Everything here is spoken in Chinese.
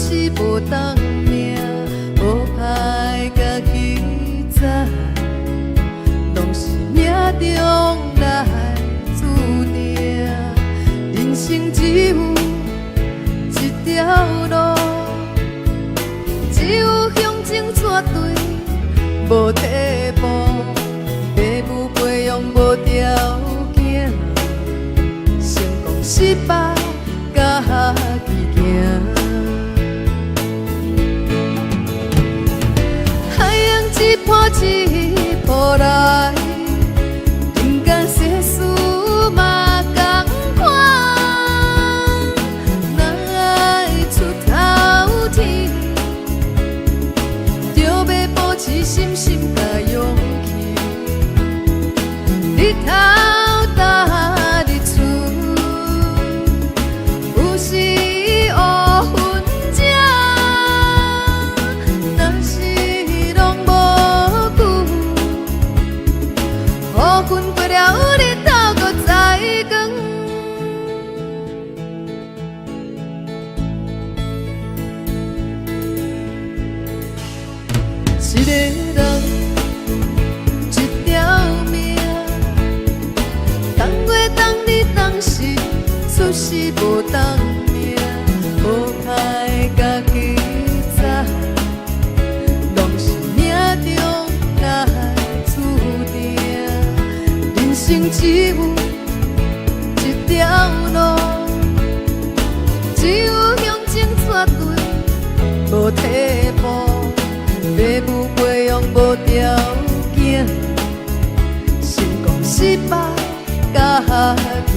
是无当命，无歹家己知，拢是命中来注定。人生只有一条路，只有向前绝对无退步。父母培养无条件，成功失败家己行。海洋一波一波来，人间世事嘛同款。咱爱出头天，就要保持信心甲勇气。日头搭日出，有时乌云遮，若是拢无久，乌云过了，日头搁再光。一个人，一条命。当月当日当时，出世无当命，无歹家己知，拢是命中来注定。人生只有一条路，只有向前绝对无退步。父母培养无条件，成功失败家己